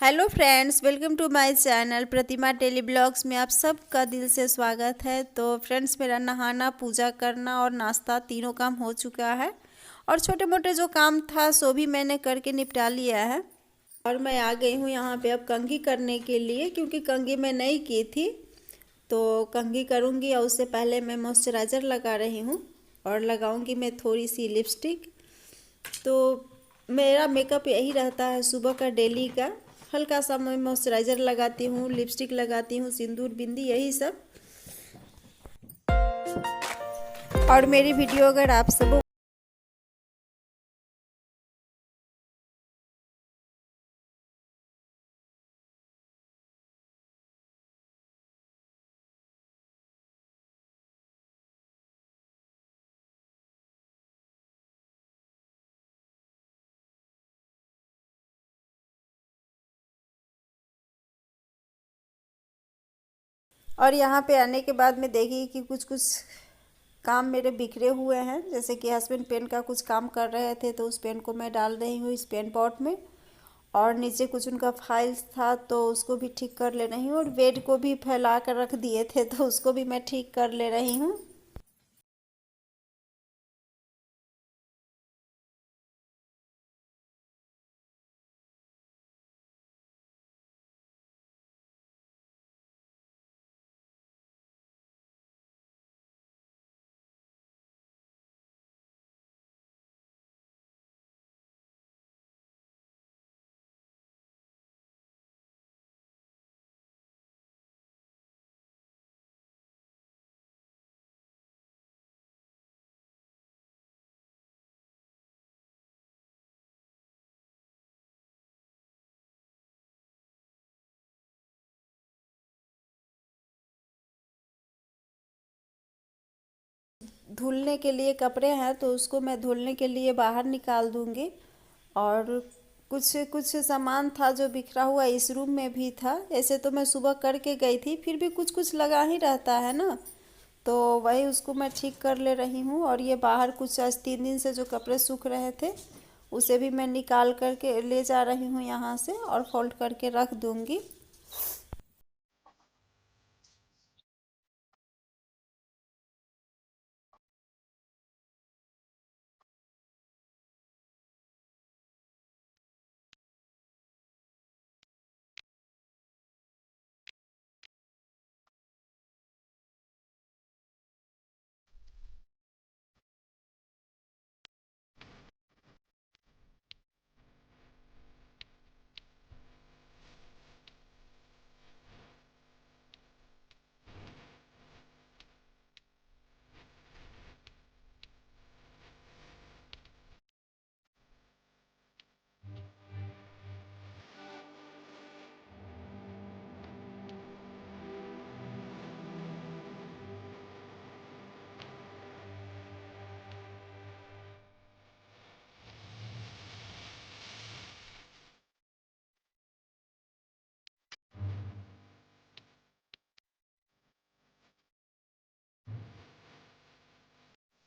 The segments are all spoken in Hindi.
Hello friends, welcome to my channel Pratima daily blogs में आप सबका दिल से स्वागत है। तो फ्रेंड्स, मेरा नहाना, पूजा करना और नाश्ता तीनों काम हो चुका है और छोटे मोटे जो काम था सो भी मैंने करके निपटा लिया है। और मैं आ गई हूँ यहाँ पे अब कंघी करने के लिए, क्योंकि कंघी मैं नहीं की थी तो कंघी करूँगी। और उससे पहले मैं मॉइस्चराइज़र लगा रही हूँ और लगाऊँगी मैं थोड़ी सी लिपस्टिक। तो मेरा मेकअप यही रहता है सुबह का, डेली का। हल्का सा मैं मॉइस्चराइज़र लगाती हूँ, लिपस्टिक लगाती हूँ, सिंदूर, बिंदी, यही सब। और मेरी वीडियो अगर आप सब और यहाँ पे आने के बाद में देखिए कि कुछ कुछ काम मेरे बिखरे हुए हैं। जैसे कि हस्बैंड पेन का कुछ काम कर रहे थे तो उस पेन को मैं डाल रही हूँ इस पेन पॉट में। और नीचे कुछ उनका फाइल्स था तो उसको भी ठीक कर ले रही हूँ। और बेड को भी फैला कर रख दिए थे तो उसको भी मैं ठीक कर ले रही हूँ। धुलने के लिए कपड़े हैं तो उसको मैं धुलने के लिए बाहर निकाल दूंगी। और कुछ कुछ सामान था जो बिखरा हुआ इस रूम में भी था। ऐसे तो मैं सुबह करके गई थी, फिर भी कुछ कुछ लगा ही रहता है ना, तो वही उसको मैं ठीक कर ले रही हूँ। और ये बाहर कुछ आज 3 दिन से जो कपड़े सूख रहे थे उसे भी मैं निकाल करके ले जा रही हूँ यहाँ से और फोल्ड करके रख दूँगी।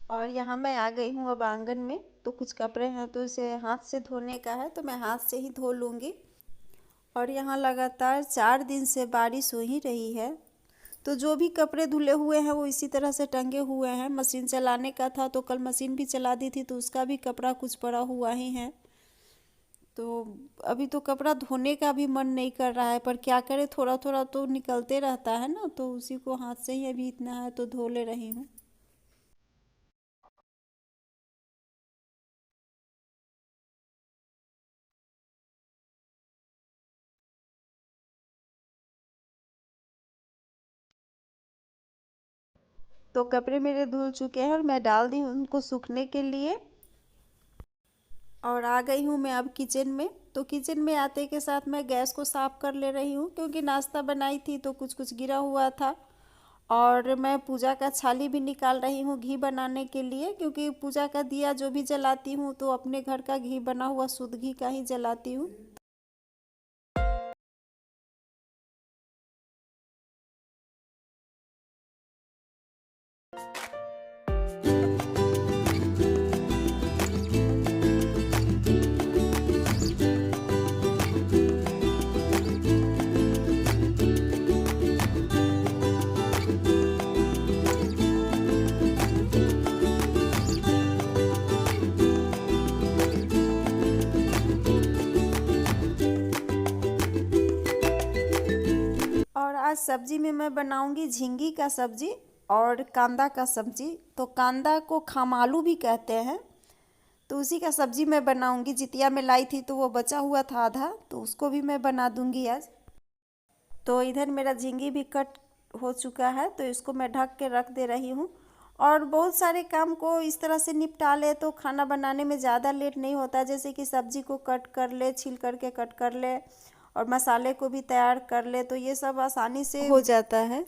और यहाँ मैं आ गई हूँ अब आंगन में। तो कुछ कपड़े हैं तो उसे हाथ से धोने का है तो मैं हाथ से ही धो लूँगी। और यहाँ लगातार 4 दिन से बारिश हो ही रही है तो जो भी कपड़े धुले हुए हैं वो इसी तरह से टंगे हुए हैं। मशीन चलाने का था तो कल मशीन भी चला दी थी तो उसका भी कपड़ा कुछ पड़ा हुआ ही है। तो अभी तो कपड़ा धोने का भी मन नहीं कर रहा है, पर क्या करे, थोड़ा थोड़ा तो निकलते रहता है ना, तो उसी को हाथ से ही अभी इतना है तो धो ले रही हूँ। तो कपड़े मेरे धुल चुके हैं और मैं डाल दी हूँ उनको सूखने के लिए। और आ गई हूँ मैं अब किचन में। तो किचन में आते के साथ मैं गैस को साफ़ कर ले रही हूँ, क्योंकि नाश्ता बनाई थी तो कुछ कुछ गिरा हुआ था। और मैं पूजा का छाली भी निकाल रही हूँ घी बनाने के लिए, क्योंकि पूजा का दिया जो भी जलाती हूँ तो अपने घर का घी बना हुआ शुद्ध घी का ही जलाती हूँ। आज सब्जी में मैं बनाऊंगी झींगी का सब्जी और कांदा का सब्जी। तो कांदा को खमालू भी कहते हैं, तो उसी का सब्जी मैं बनाऊंगी। जितिया में लाई थी तो वो बचा हुआ था आधा, तो उसको भी मैं बना दूंगी आज। तो इधर मेरा झींगी भी कट हो चुका है, तो इसको मैं ढक के रख दे रही हूँ। और बहुत सारे काम को इस तरह से निपटा ले तो खाना बनाने में ज़्यादा लेट नहीं होता। जैसे कि सब्जी को कट कर ले, छील करके कट कर ले, और मसाले को भी तैयार कर ले, तो ये सब आसानी से हो जाता है।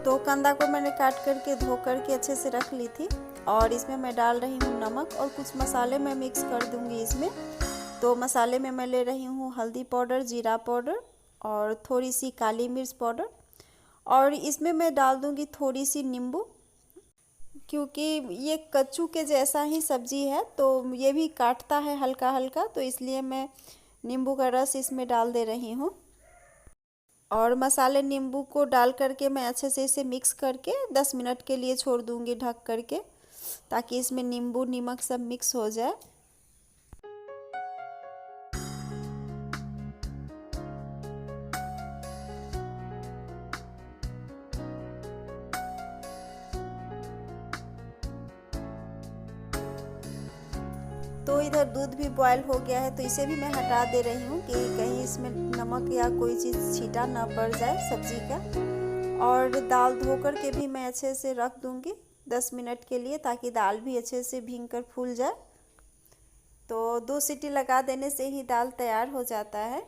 तो कांदा को मैंने काट करके धो करके अच्छे से रख ली थी, और इसमें मैं डाल रही हूँ नमक, और कुछ मसाले मैं मिक्स कर दूँगी इसमें। तो मसाले में मैं ले रही हूँ हल्दी पाउडर, जीरा पाउडर, और थोड़ी सी काली मिर्च पाउडर, और इसमें मैं डाल दूँगी थोड़ी सी नींबू, क्योंकि ये कच्चू के जैसा ही सब्जी है तो ये भी काटता है हल्का हल्का, तो इसलिए मैं नींबू का रस इसमें डाल दे रही हूँ। और मसाले नींबू को डाल करके मैं अच्छे से इसे मिक्स करके 10 मिनट के लिए छोड़ दूंगी ढक करके, ताकि इसमें नींबू नमक सब मिक्स हो जाए। तो इधर दूध भी बॉयल हो गया है, तो इसे भी मैं हटा दे रही हूँ कि कहीं इसमें नमक या कोई चीज़ छीटा ना पड़ जाए सब्जी का। और दाल धो कर के भी मैं अच्छे से रख दूँगी 10 मिनट के लिए, ताकि दाल भी अच्छे से भीग कर फूल जाए। तो 2 सीटी लगा देने से ही दाल तैयार हो जाता है।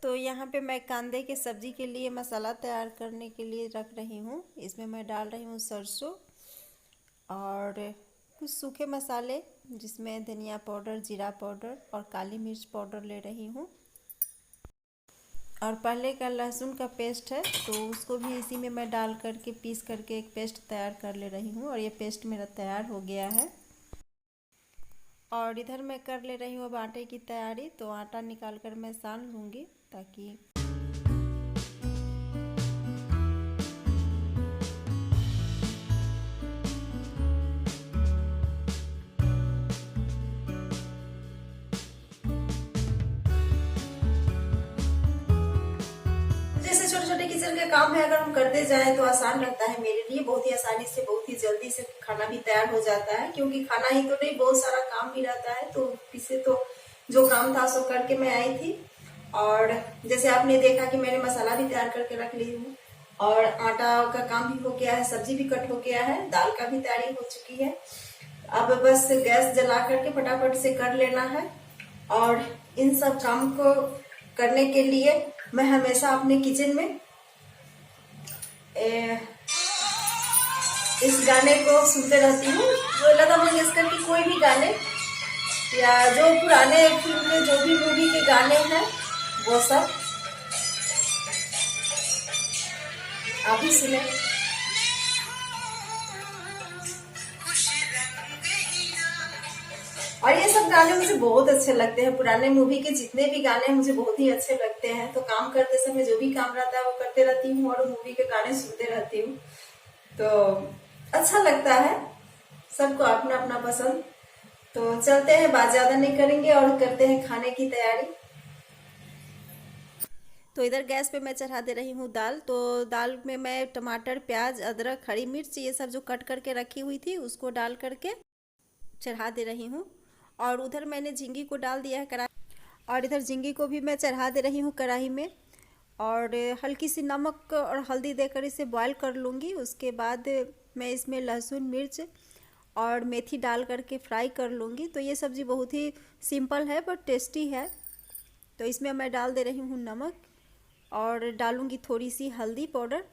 तो यहाँ पे मैं कांदे के सब्जी के लिए मसाला तैयार करने के लिए रख रही हूँ। इसमें मैं डाल रही हूँ सरसों और कुछ सूखे मसाले, जिसमें धनिया पाउडर, जीरा पाउडर और काली मिर्च पाउडर ले रही हूँ। और पहले का लहसुन का पेस्ट है, तो उसको भी इसी में मैं डाल करके पीस करके एक पेस्ट तैयार कर ले रही हूँ। और ये पेस्ट मेरा तैयार हो गया है। और इधर मैं कर ले रही हूँ अब आटे की तैयारी। तो आटा निकाल कर मैं सान लूँगी, ताकि जैसे छोटे छोटे किचन के काम है, अगर हम करते जाएं तो आसान लगता है। मेरे लिए बहुत ही आसानी से, बहुत ही जल्दी से खाना भी तैयार हो जाता है, क्योंकि खाना ही तो नहीं, बहुत सारा काम भी रहता है। तो पीछे तो जो काम था सो करके मैं आई थी। और जैसे आपने देखा कि मैंने मसाला भी तैयार करके रख ली हूँ, और आटा का काम भी हो गया है, सब्जी भी कट हो गया है, दाल का भी तैयारी हो चुकी है। अब बस गैस जला करके फटाफट से कर लेना है। और इन सब काम को करने के लिए मैं हमेशा अपने किचन में इस गाने को सुनते रहती हूँ, जो लता मंगेशकर की कोई भी गाने या जो पुराने फिल्म में जो भी मूवी के गाने हैं वो सब आप भी सुने। और ये सब गाने मुझे बहुत अच्छे लगते हैं, पुराने मूवी के जितने भी गाने हैं मुझे बहुत ही अच्छे लगते हैं। तो काम करते समय जो भी काम रहता है वो करते रहती हूँ और मूवी के गाने सुनते रहती हूँ। तो अच्छा लगता है, सबको अपना अपना पसंद। तो चलते हैं, बात ज्यादा नहीं करेंगे और करते हैं खाने की तैयारी। तो इधर गैस पे मैं चढ़ा दे रही हूँ दाल। तो दाल में मैं टमाटर, प्याज, अदरक, हरी मिर्च ये सब जो कट करके रखी हुई थी उसको डाल करके चढ़ा दे रही हूँ। और उधर मैंने झींगी को डाल दिया है कढ़ाई, और इधर झींगी को भी मैं चढ़ा दे रही हूँ कढ़ाई में। और हल्की सी नमक और हल्दी देकर इसे बॉईल कर लूँगी। उसके बाद मैं इसमें लहसुन, मिर्च और मेथी डाल करके फ्राई कर लूँगी। तो ये सब्ज़ी बहुत ही सिंपल है बट टेस्टी है। तो इसमें मैं डाल दे रही हूँ नमक और डालूँगी थोड़ी सी हल्दी पाउडर।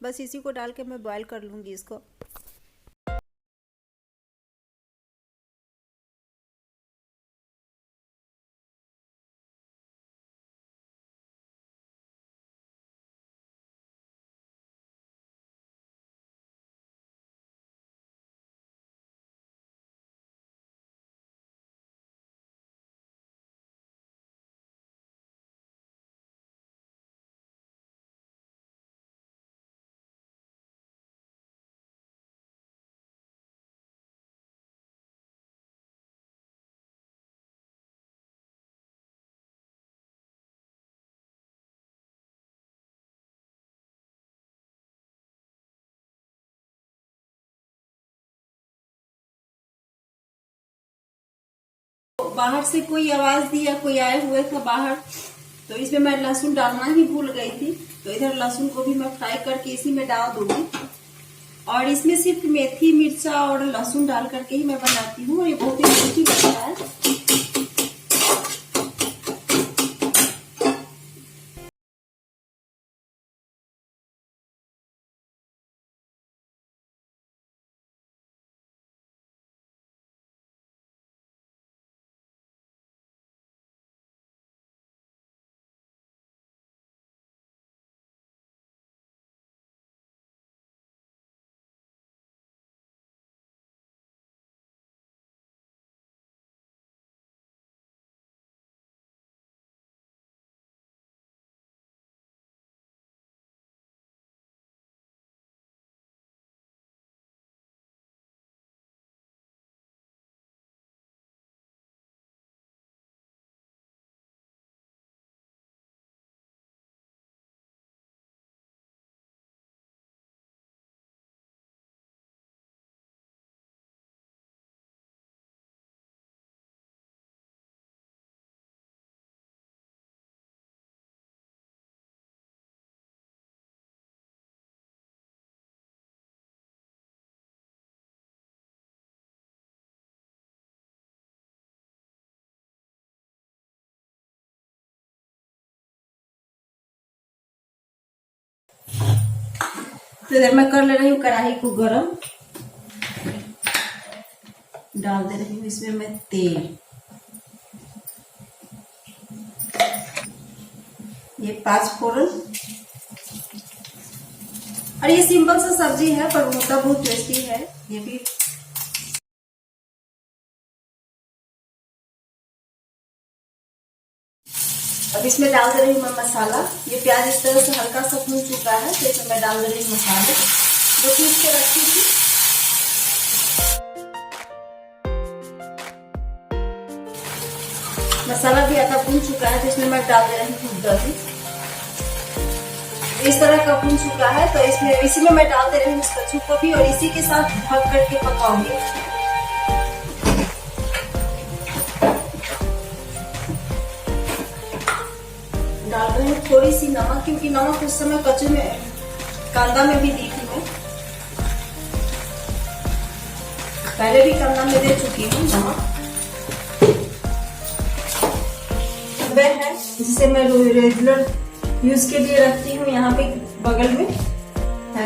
बस इसी को डाल के मैं बॉईल कर लूँगी इसको। बाहर से कोई आवाज दी या कोई आए हुए था बाहर, तो इसमें मैं लहसुन डालना ही भूल गई थी। तो इधर लहसुन को भी मैं फ्राई करके इसी में डाल दूंगी। और इसमें सिर्फ मेथी, मिर्चा और लहसुन डाल करके ही मैं बनाती हूँ। ये बहुत ही टेस्टी बनता है। तो इधर मैं कर ले रही हूँ कढ़ाई को गरम। डाल दे रही हूँ इसमें मैं तेल। ये 5 फोरन। और ये सिंपल सा सब्जी है पर होता बहुत टेस्टी है ये भी। अब इसमें डाल दे रही हूँ मैं मसाला। ये प्याज इस तरह से हल्का सा भून चुका है तो इसमें मैं डाल दे रही हूँ मसाले जो पीस के रखी थी। मसाला भी आधा भून चुका है तो इसमें मैं डाल दे रही हूँ दही। इस तरह का भून चुका है तो इसमें इसी में मैं डाल दे रही हूँ कच्चू को भी और इसी के साथ ढक करके पकाऊंगी। डाल रही हूँ थोड़ी सी नमक, क्योंकि नमक उस समय कच्चू में कांदा में भी दी थी मैं। पहले भी कांदा में दे चुकी हूँ नमक। वह है जिसे मैं रेगुलर यूज के लिए रखती हूँ यहाँ पे बगल में,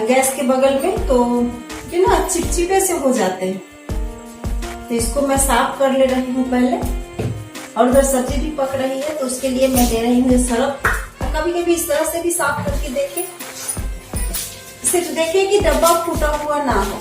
गैस के बगल में। तो ये ना चिपचिपे से हो जाते हैं तो इसको मैं साफ कर ले रही हूँ पहले, और उधर सब्जी भी पक रही है तो उसके लिए मैं ले रही हूँ सरफ। कभी कभी इस तरह से भी साफ करके देखें, सिर्फ देखें कि डब्बा फूटा हुआ ना हो।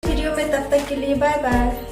वीडियो में तब तक के लिए बाय बाय।